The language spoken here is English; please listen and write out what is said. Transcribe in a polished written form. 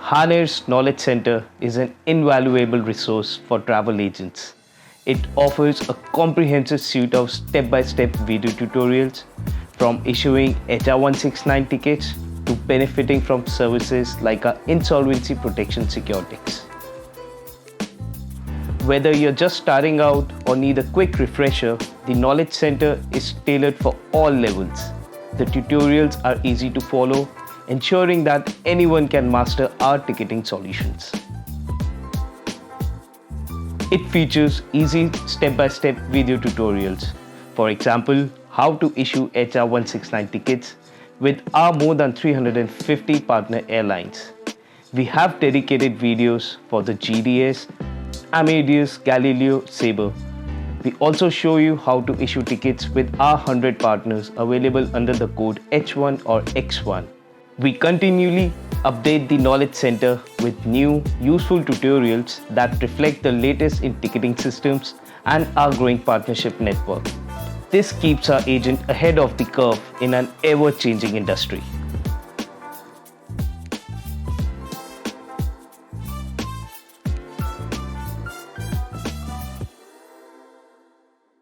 Hahnair's Knowledge Center is an invaluable resource for travel agents. It offers a comprehensive suite of step-by-step video tutorials from issuing HR 169 tickets to benefiting from services like our insolvency protection Securtix. Whether you're just starting out or need a quick refresher, the Knowledge Center is tailored for all levels. The tutorials are easy to follow, ensuring that anyone can master our ticketing solutions. It features easy step-by-step video tutorials. For example, how to issue HR 169 tickets with our more than 350 partner airlines. We have dedicated videos for the GDS, Amadeus, Galileo, Sabre. We also show you how to issue tickets with our 100 partners available under the code H1 or X1. We continually update the Knowledge Center with new, useful tutorials that reflect the latest in ticketing systems and our growing partnership network. This keeps our agent ahead of the curve in an ever-changing industry.